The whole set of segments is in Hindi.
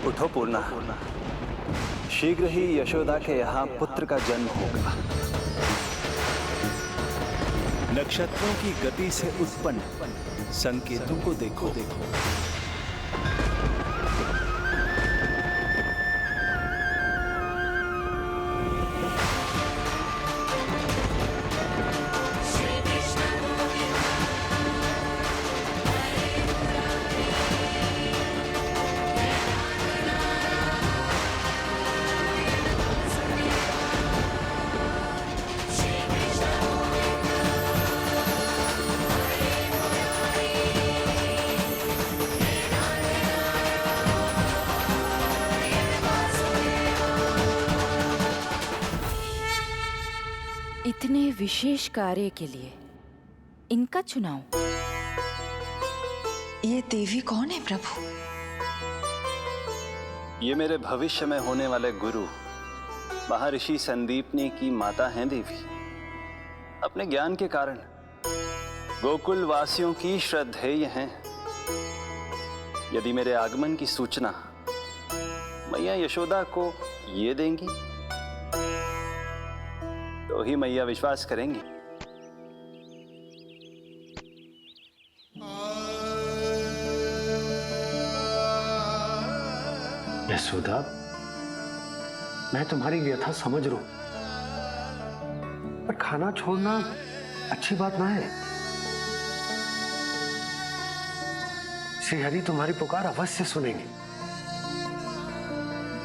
उठो पूर्णा, शीघ्र ही यशोदा के यहाँ पुत्र का जन्म होगा। नक्षत्रों की गति से उत्पन्न संकेतों को देखो। इतने विशेष कार्य के लिए इनका चुनाव। ये देवी कौन है प्रभु? ये मेरे भविष्य में होने वाले गुरु महर्षि संदीपनी की माता हैं देवी। अपने ज्ञान के कारण गोकुल वासियों की श्रद्धेय हैं। यदि मेरे आगमन की सूचना मैया यशोदा को ये देंगी तो ही मैया विश्वास करेंगी। यशोदा, मैं तुम्हारी व्यथा समझ रहा हूं, पर खाना छोड़ना अच्छी बात ना है। श्री हरि तुम्हारी पुकार अवश्य सुनेंगे,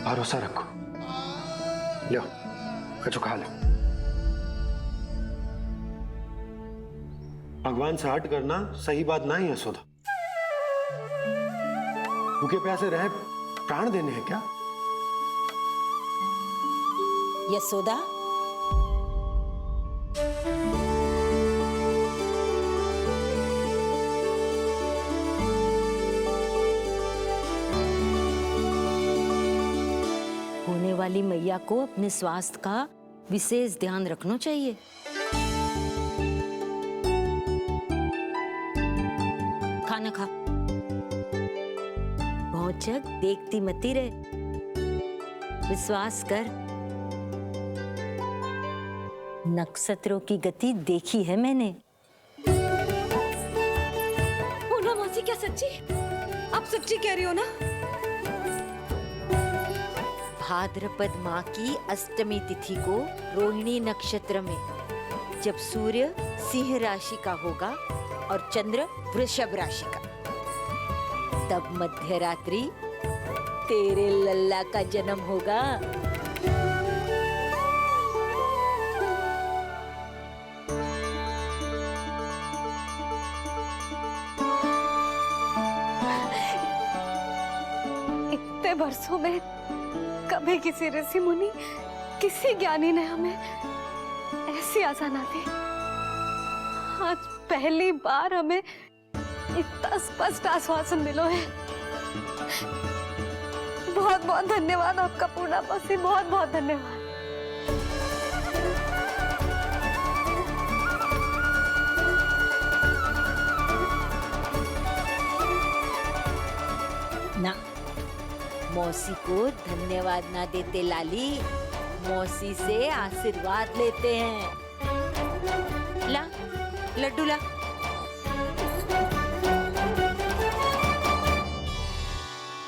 भरोसा रखो। लो, कचो खा लो। भगवान से हट करना सही बात ना है यशोदा। भूखे प्यासे रहे प्राण देने हैं क्या? यशोदा, होने वाली मैया को अपने स्वास्थ्य का विशेष ध्यान रखना चाहिए। खाना खा, भौचक देखती मती रहे, विश्वास कर। नक्षत्रों की गति देखी है मैंने। पूना मौसी, क्या सच्ची? आप सच्ची कह रही हो ना? भाद्रपद माह की अष्टमी तिथि को रोहिणी नक्षत्र में जब सूर्य सिंह राशि का होगा और चंद्र वृषभ राशि का, तब मध्य रात्रि तेरे लल्ला का जन्म होगा। इतने वर्षों में कभी किसी ऋषि मुनि, किसी ज्ञानी ने हमें ऐसी आशा ना दी। आज पहली बार हमें इतना स्पष्ट आश्वासन मिलो है। बहुत बहुत धन्यवाद आपका पूर्णा मौसी, बहुत बहुत धन्यवाद। ना, मौसी को धन्यवाद ना देते लाली, मौसी से आशीर्वाद लेते हैं। ला, लड्डू ला।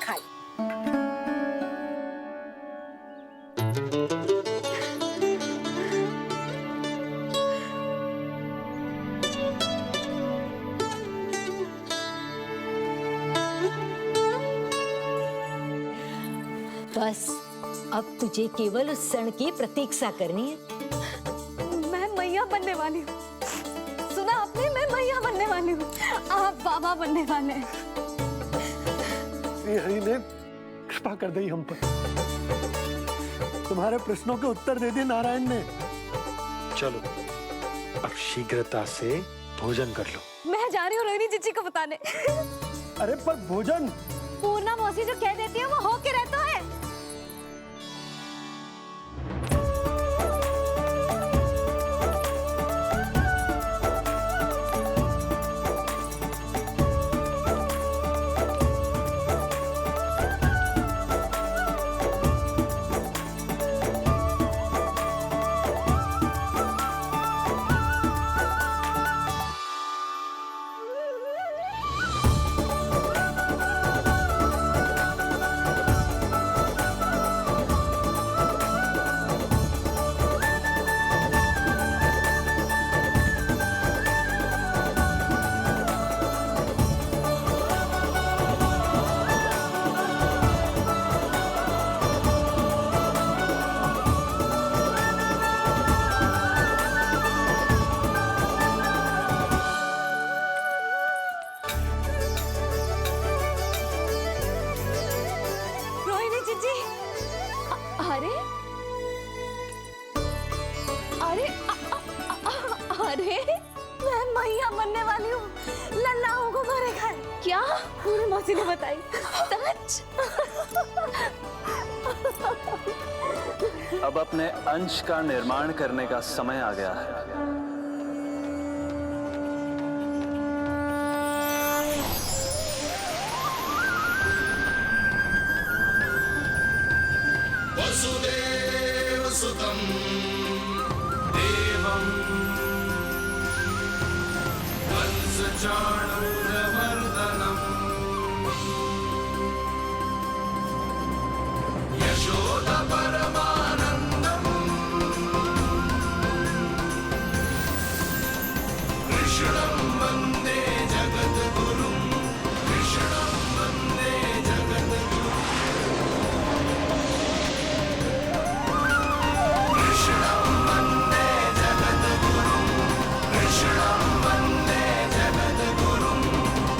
खाई। बस अब तुझे केवल उस क्षण की प्रतीक्षा करनी है। मैं मैया बनने वाली हूँ। सुना आपने? मैं मैया बनने वाली हूँ, आप बाबा बनने वाले हैं। श्री हरि ने कृपा कर दी हम पर। तुम्हारे प्रश्नों के उत्तर दे दिए नारायण ने। चलो अब शीघ्रता से भोजन कर लो। मैं जा रही हूँ रोहिणी जीजी को बताने। अरे पर भोजन पूर्णा मौसी जो कह देती है वो हो के रहता है। क्या? पूरी मौसी ने बताई। सच? अब अपने अंश का निर्माण करने का समय आ गया है। वसुदेव सुतं देवं वंशचाणूरमर्दनम् यशोदपरमानन्दम् कृष्णं वन्दे जगद्गुरुं कृष्णं वन्दे जगद्गुरुं कृष्णं वन्दे जगद्गुरुं कृष्णं वन्दे जगद्गुरुं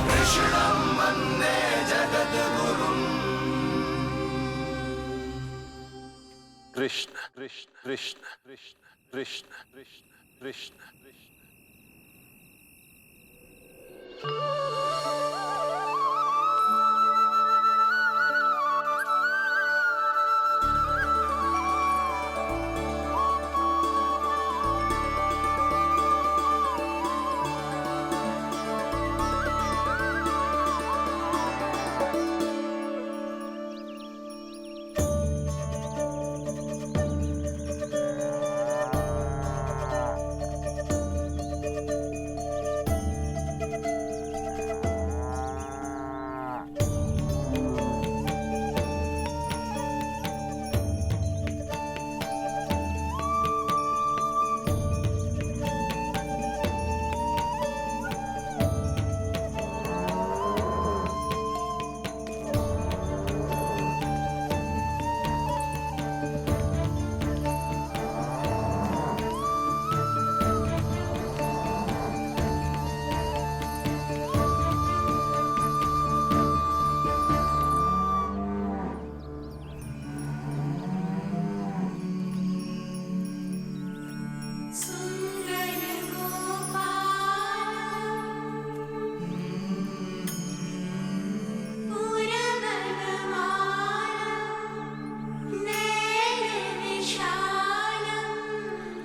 कृष्णं वन्दे जगद्गुरुम् कृष्ण कृष्ण कृष्ण कृष्ण कृष्ण कृष्ण कृष्ण कृष्ण।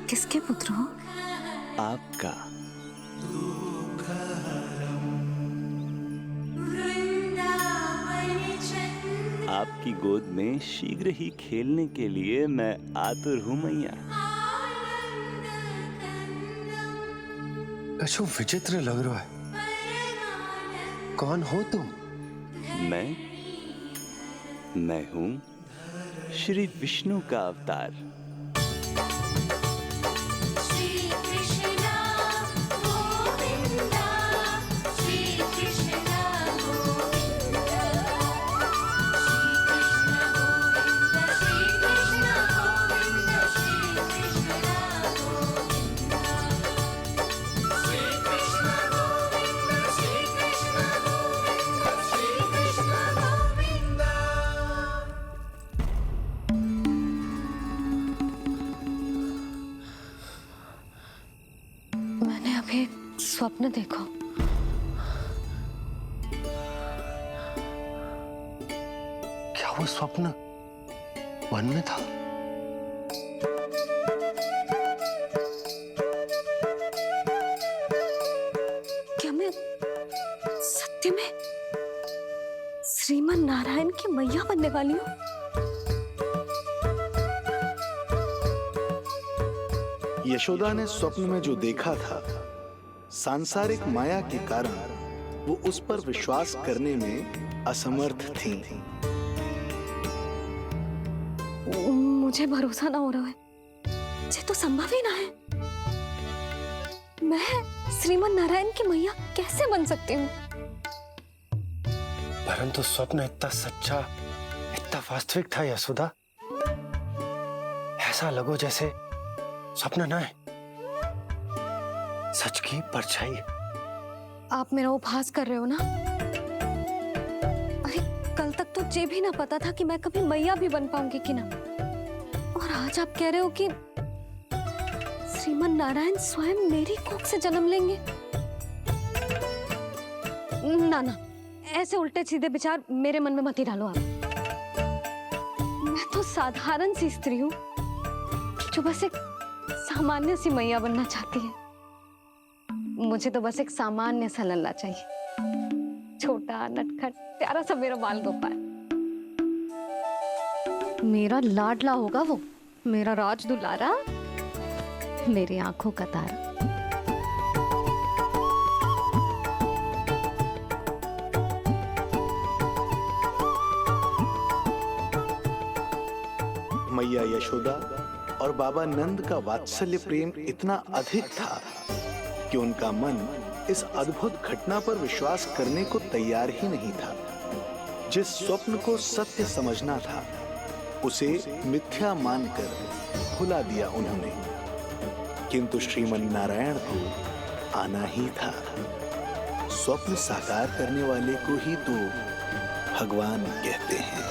किसके पुत्र हो? आपका। आपकी गोद में शीघ्र ही खेलने के लिए मैं आतुर हूं मैया। कछु विचित्र लग रहा है। कौन हो तुम? मैं हूं श्री विष्णु का अवतार। मैंने अभी एक स्वप्न देखा। क्या वो स्वप्न वन में था? क्या मैं सत्य में श्रीमन नारायण की मैया बनने वाली हूँ? यशोदा ने स्वप्न में जो देखा था, सांसारिक माया के कारण वो उस पर विश्वास करने में असमर्थ थी। मुझे भरोसा ना हो रहा है। ये तो संभव ही ना है। मैं श्रीमन नारायण की मैया कैसे बन सकती हूँ? परंतु स्वप्न इतना सच्चा, इतना वास्तविक था यशोदा। ऐसा लगो जैसे स्वप्न ना है, सच की परछाई। आप मेरा उपहास कर रहे हो ना? अरे कल तक तो ये भी ना पता था कि मैं कभी मैया भी बन पाऊंगी कि ना। और आज आप कह रहे हो कि श्रीमन नारायण स्वयं मेरी कोख से जन्म लेंगे। ना ना, ऐसे उल्टे सीधे विचार मेरे मन में मत ही डालो आप। मैं तो साधारण सी स्त्री हूँ जो बस एक सामान्य सी मैया बनना चाहती है। मुझे तो बस एक सामान्य सा लल्ला चाहिए, छोटा नटखट प्यारा सा मेरा बाल गोपाल। मेरा लाडला होगा वो, मेरा राज दुलारा, मेरी आंखों का तारा। मैया यशोदा और बाबा नंद का वात्सल्य प्रेम इतना अधिक था कि उनका मन इस अद्भुत घटना पर विश्वास करने को तैयार ही नहीं था। जिस स्वप्न को सत्य समझना था उसे मिथ्या मानकर भुला दिया उन्होंने, किंतु श्रीमन नारायण को आना ही था। स्वप्न साकार करने वाले को ही तो भगवान कहते हैं।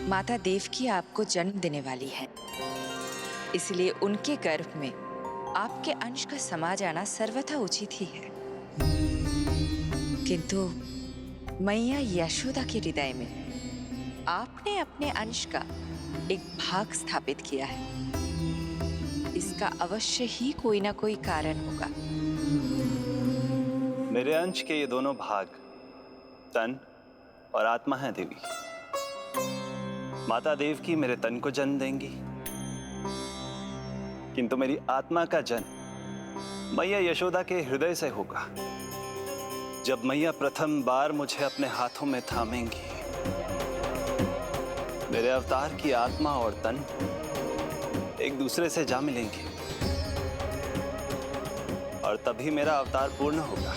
माता देवकी आपको जन्म देने वाली है, इसलिए उनके गर्भ में आपके अंश का समा जाना सर्वथा उचित ही है। किंतु मैया यशोदा के हृदय में आपने अपने अंश का एक भाग स्थापित किया है। इसका अवश्य ही कोई ना कोई कारण होगा। मेरे अंश के ये दोनों भाग तन और आत्मा हैं देवी। माता देवकी मेरे तन को जन्म देंगी, किंतु मेरी आत्मा का जन्म मैया यशोदा के हृदय से होगा। जब मैया प्रथम बार मुझे अपने हाथों में थामेंगी, मेरे अवतार की आत्मा और तन एक दूसरे से जा मिलेंगे और तभी मेरा अवतार पूर्ण होगा।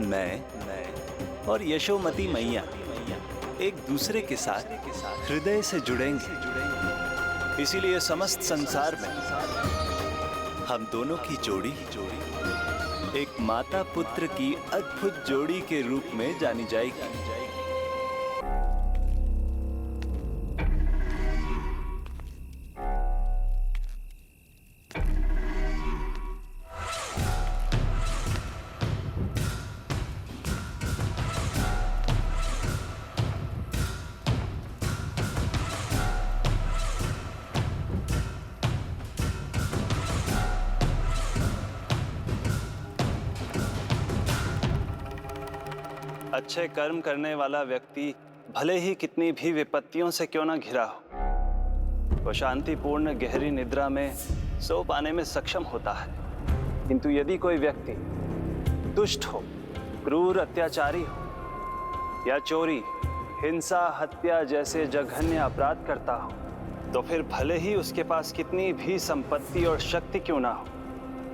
मैं और यशोमती मैया एक दूसरे के साथ हृदय से जुड़ेंगे। इसीलिए समस्त संसार में हम दोनों की जोड़ी एक माता पुत्र की अद्भुत जोड़ी के रूप में जानी जाएगी। अच्छे कर्म करने वाला व्यक्ति भले ही कितनी भी विपत्तियों से क्यों ना घिरा हो, वो शांतिपूर्ण गहरी निद्रा में सो पाने में सक्षम होता है। किंतु यदि कोई व्यक्ति दुष्ट हो, क्रूर अत्याचारी हो या चोरी, हिंसा, हत्या जैसे जघन्य अपराध करता हो, तो फिर भले ही उसके पास कितनी भी संपत्ति और शक्ति क्यों ना हो,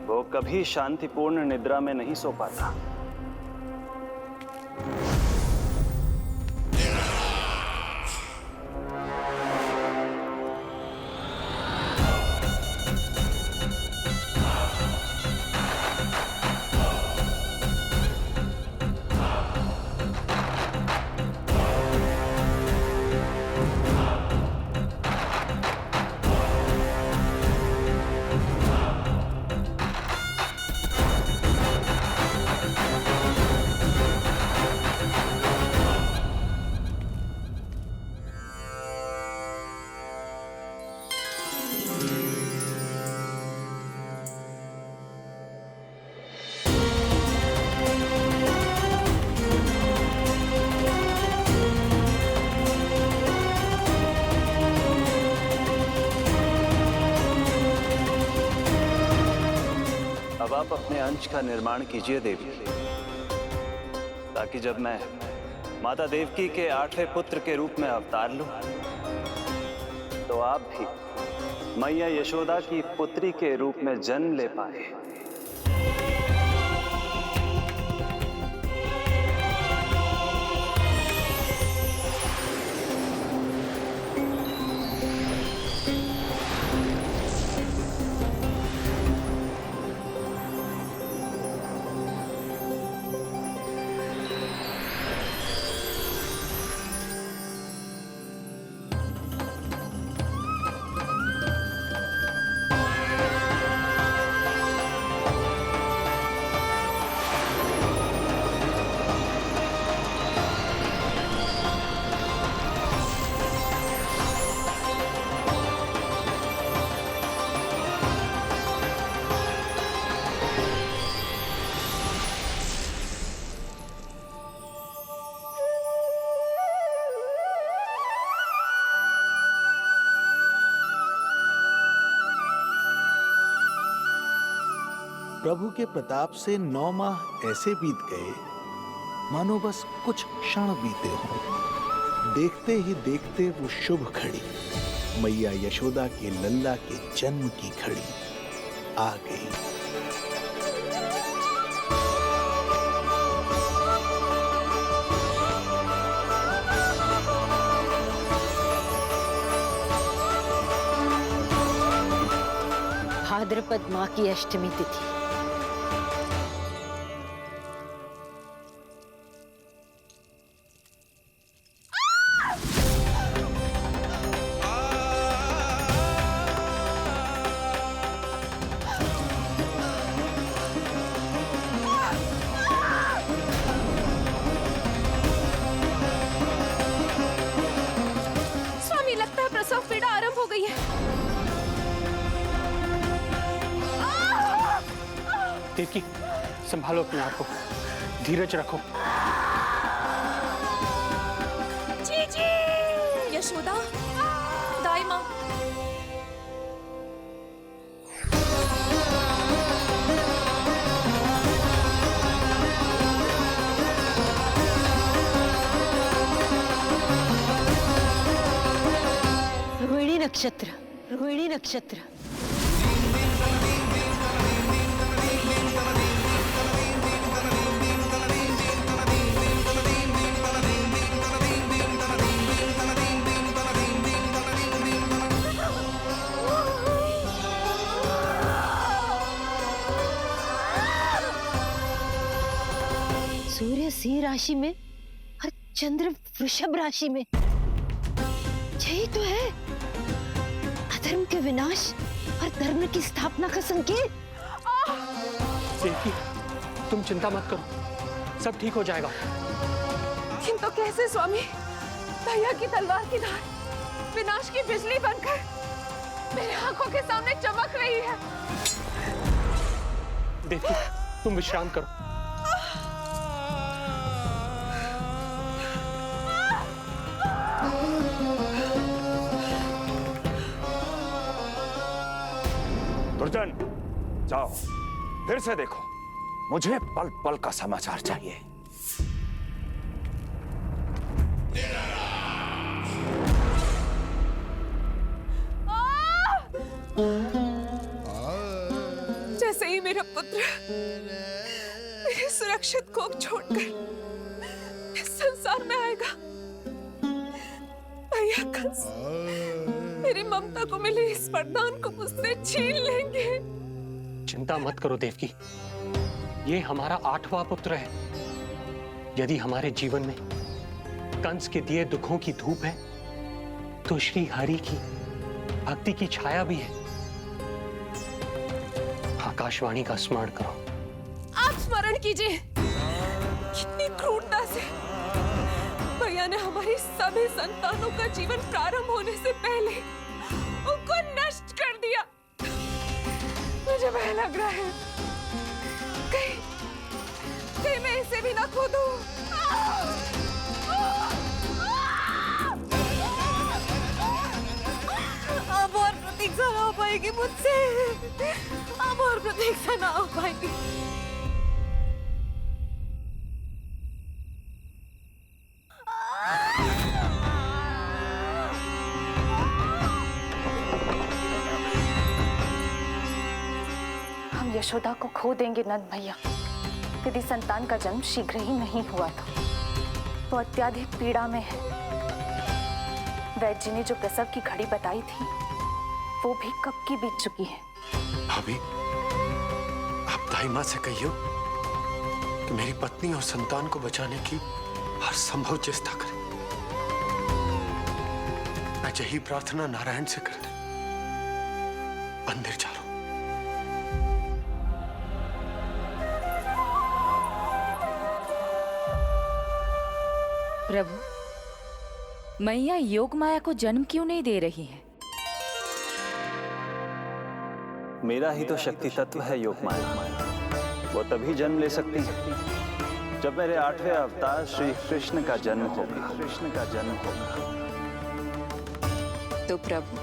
वो कभी शांतिपूर्ण निद्रा में नहीं सो पाता। अब आप अपने अंश का निर्माण कीजिए देवी, ताकि जब मैं माता देवकी के 8वें पुत्र के रूप में अवतार लूं, तो आप भी मैया यशोदा की पुत्री के रूप में जन्म ले पाए। प्रभु के प्रताप से 9 माह ऐसे बीत गए मानो बस कुछ क्षण बीते हों। देखते ही देखते वो शुभ घड़ी, मैया यशोदा के लल्ला के जन्म की घड़ी आ गई। भाद्रपद माह की अष्टमी तिथि। स्वामी, लगता है प्रसव पीड़ा आरंभ हो गई है। देवकी, संभालो अपने आप को, धीरज रखो। जी जी, यशोदा, दाई माँ। रोहिणी नक्षत्र, रोहिणी नक्षत्र। सूर्य सिंह राशि में और चंद्र वृषभ राशि में। यही तो है अधर्म के विनाश और धर्म की स्थापना का संकेत। देवकी, तुम चिंता मत करो, सब ठीक हो जाएगा। किंतु कैसे स्वामी? भैया की तलवार की धार विनाश की बिजली बनकर मेरी आंखों के सामने चमक रही है। देवकी, तुम विश्राम करो। दुर्जन, जाओ फिर से देखो, मुझे पल पल का समाचार चाहिए। जैसे ही मेरा पुत्र मेरे सुरक्षित कोख छोड़कर इस संसार में आएगा, भैया कंस मेरी ममता को मिले इस वरदान को मुझसे छीन लेंगे। चिंता मत करो देवकी, ये हमारा 8वां पुत्र है। यदि हमारे जीवन में कंस के दिए दुखों की धूप है, तो श्री हरि की भक्ति की छाया भी है। आकाशवाणी का स्मरण करो। आप स्मरण कीजिए। कितनी क्रूरता से भैया ने हमारी सभी संतानों का जीवन प्रारंभ होने से पहले उनको नष्ट कर दिया। मुझे भय लग रहा है, कहीं मैं इसे भी ना खो दूं। अब और प्रतीक्षा ना हो पाएगी मुझसे। अब और प्रतीक से ना हो पाएगी। हम यशोदा को खो देंगे नंद भैया। यदि संतान का जन्म शीघ्र ही नहीं हुआ तो वो अत्यधिक पीड़ा में है। वैद्य जी ने जो प्रसव की घड़ी बताई थी वो भी कब की बीत चुकी है। भाभी, आप दाई माँ से कहियो कि मेरी पत्नी और संतान को बचाने की हर संभव चेष्टा करें। मैं यही प्रार्थना नारायण से करने मंदिर जा रहा हूं। प्रभु, मैया योग माया को जन्म क्यों नहीं दे रही है? मेरा ही तो शक्ति तत्व है योग माया। वो तभी जन्म ले सकती है जब मेरे 8वें अवतार श्री कृष्ण का जन्म होगा। तो प्रभु,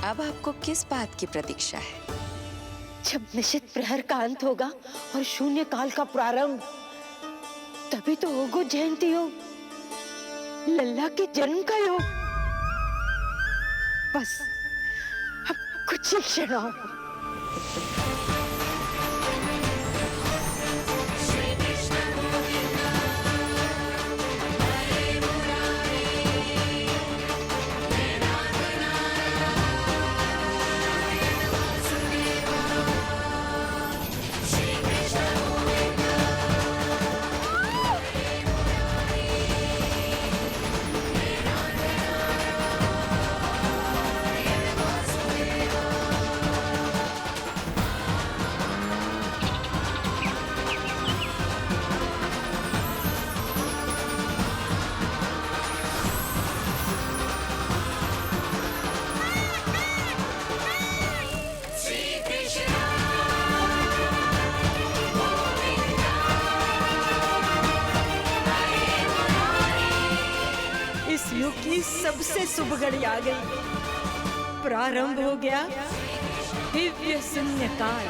अब आपको किस बात की प्रतीक्षा है? जब निश्चित प्रहर का अंत होगा और शून्य काल का प्रारंभ, तभी तो होगो जयंती योग, लल्ला के जन्म का योग। बस अब कुछ ही क्षण और। युग की सबसे शुभ घड़ी आ गई। प्रारंभ हो गया दिव्य शून्य काल।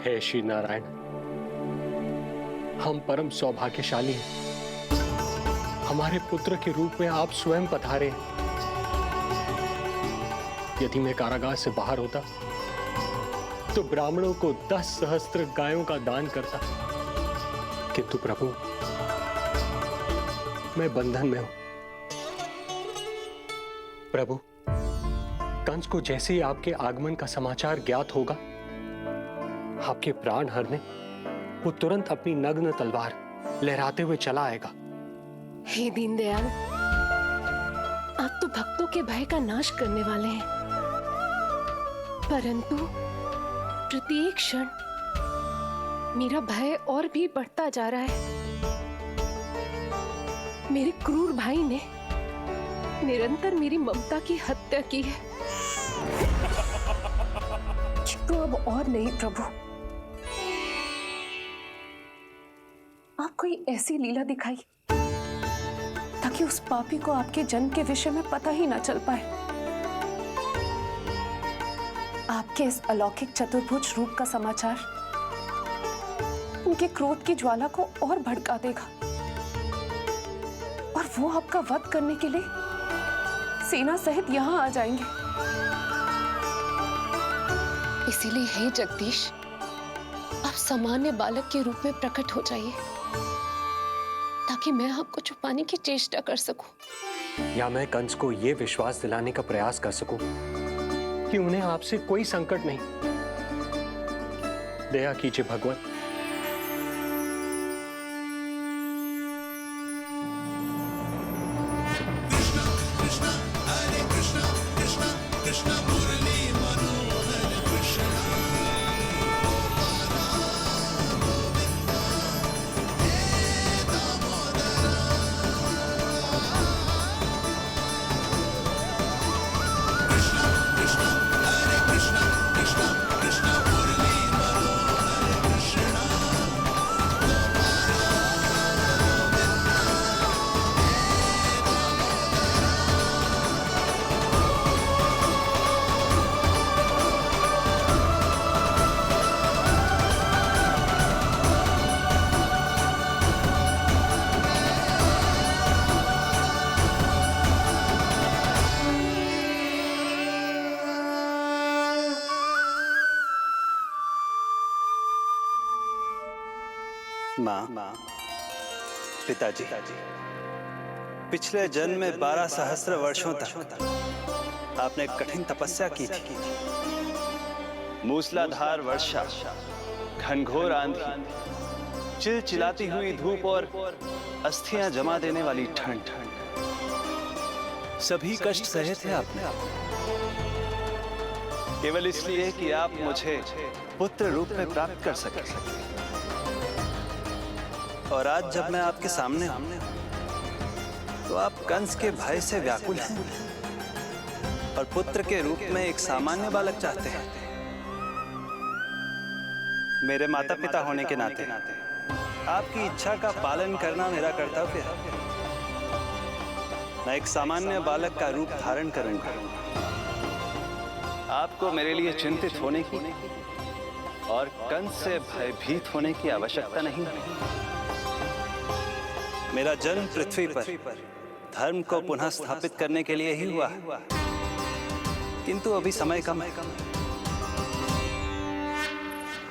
हे श्री नारायण, हम परम सौभाग्यशाली हैं। हमारे पुत्र के रूप में आप स्वयं पधारे हैं। यदि मैं कारागार से बाहर होता तो ब्राह्मणों को 10 सहस्त्र गायों का दान करता, किंतु प्रभु मैं बंधन में हूं। प्रभु, कंस को जैसे ही आपके आगमन का समाचार ज्ञात होगा, आपके प्राण हरने वो तुरंत अपनी नग्न तलवार लहराते हुए चला आएगा। हे दीनदयाल, आप तो भक्तों के भय का नाश करने वाले हैं, परंतु प्रत्येक क्षण मेरा भय और भी बढ़ता जा रहा है। मेरे क्रूर भाई ने निरंतर मेरी ममता की हत्या की है। तो अब और नहीं प्रभु, आप कोई ऐसी लीला दिखाई ताकि उस पापी को आपके जन्म के विषय में पता ही ना चल पाए। आपके इस अलौकिक चतुर्भुज रूप का समाचार उनके क्रोध की ज्वाला को और भड़का देगा और वो आपका वध करने के लिए सेना सहित यहाँ आ जाएंगे। इसीलिए हे जगदीश, आप सामान्य बालक के रूप में प्रकट हो जाइए ताकि मैं आपको छुपाने की चेष्टा कर सकूं। या मैं कंस को यह विश्वास दिलाने का प्रयास कर सकूं कि उन्हें आपसे कोई संकट नहीं। दया कीजिए भगवान। माँ, पिताजी, पिछले जन्म में 12 सहस्त्र वर्षों तक आपने कठिन तपस्या की थी। मूसलाधार वर्षा, घनघोर आंधी, चिलचिलाती हुई धूप और अस्थियां जमा देने वाली ठंड, सभी कष्ट सहे थे आपने, केवल इसलिए कि आप मुझे पुत्र रूप में प्राप्त कर सके। और आज जब मैं आपके सामने हूं, तो आप कंस के भय से व्याकुल हैं और पुत्र के रूप में एक सामान्य बालक चाहते हैं। मेरे माता पिता होने के नाते आपकी इच्छा का पालन करना मेरा कर्तव्य है। मैं एक सामान्य बालक का रूप धारण करूंगा। आपको मेरे लिए चिंतित होने की और कंस से भयभीत होने की आवश्यकता नहीं है। मेरा जन्म पृथ्वी पर धर्म को पुनः स्थापित करने के लिए ही हुआ है, किंतु अभी समय कम है।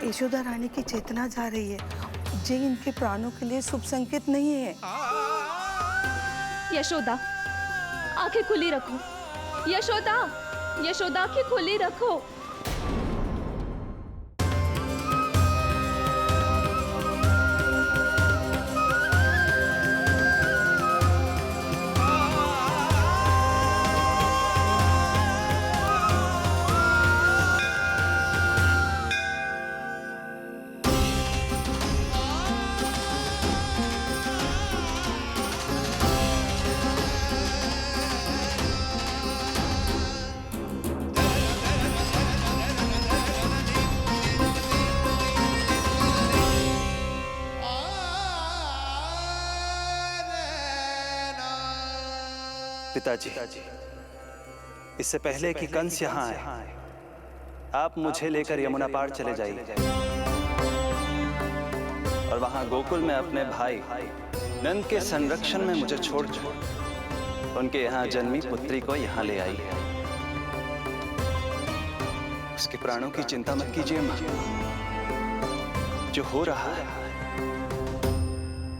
यशोदा रानी की चेतना जा रही है, ये इनके प्राणों के लिए शुभ संकेत नहीं है। यशोदा, आंखें खुली रखो। यशोदा, यशोदा आंखें खुली रखो। पिताजी, इससे पहले कि कंस यहाँ आए, आप मुझे लेकर यमुना पार चले जाइए। और वहां गोकुल में अपने भाई नंद के संरक्षण में मुझे छोड़कर उनके यहाँ जन्मी पुत्री को यहाँ ले आई है। उसके प्राणों की चिंता मत कीजिए मां। जो हो रहा है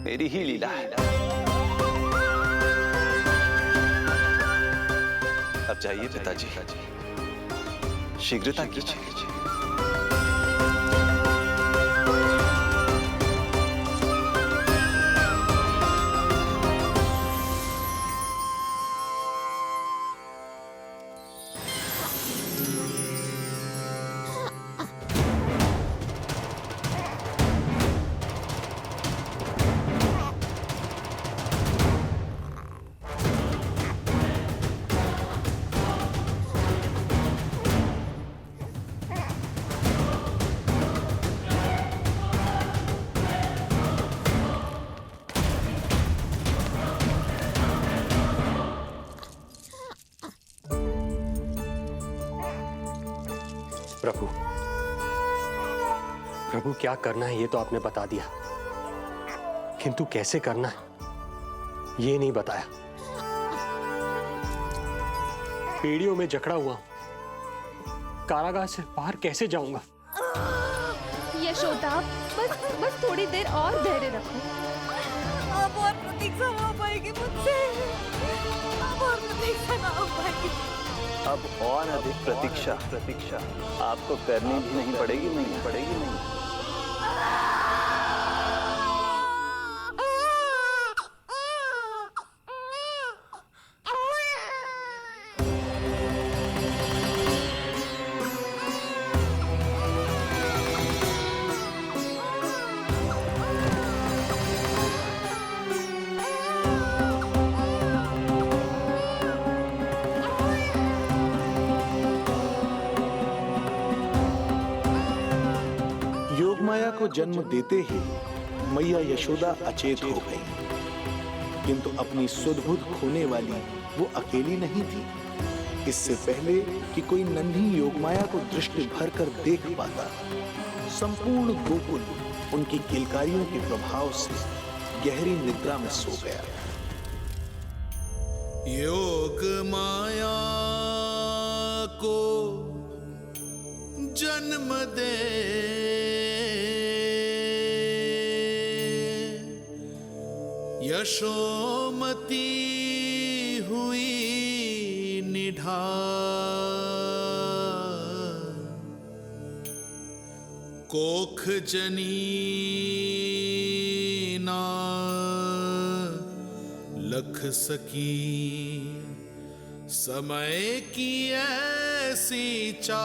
मेरी ही लीला है। अब जाइए पिताजी, शीघ्रता कीजिए। प्रभु, प्रभु क्या करना है ये तो आपने बता दिया, किंतु कैसे करना है ये नहीं बताया। पीढ़ियों में जकड़ा हुआ हूं, कारागार से बाहर कैसे जाऊंगा? यशोदा, बस थोड़ी देर और धैर्य रखो। अब और प्रतीक्षा ना हो पाएगी मुझसे। अब और प्रतीक्षा ना हो पाएगी। अब और अधिक प्रतीक्षा आपको करनी भी नहीं पड़ेगी। योगमाया को जन्म देते ही मैया यशोदा अचेत हो गई, किंतु अपनी सुध-बुध खोने वाली वो अकेली नहीं थी। इससे पहले कि कोई नन्ही योगमाया को दृष्टि भर कर देख पाता, संपूर्ण गोकुल उनकी किलकारियों के प्रभाव से गहरी निद्रा में सो गया। योग माया को जन्म दे यशोमती हुई निढाल, कोख जनी ना लख सकी, समय की ऐसी चाल,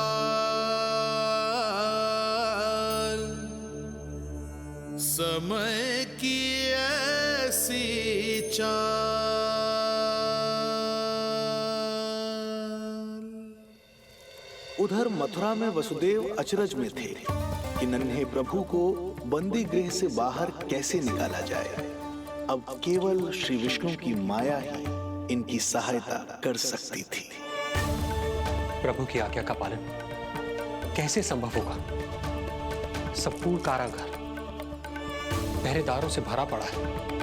समय की ऐसी चाल। उधर मथुरा में वसुदेव अचरज में थे कि नन्हे प्रभु को बंदी गृह से बाहर कैसे निकाला जाए। अब केवल श्री विष्णु की माया ही इनकी सहायता कर सकती थी। प्रभु की आज्ञा का पालन कैसे संभव होगा? संपूर्ण कारागार पहरेदारों से भरा पड़ा है।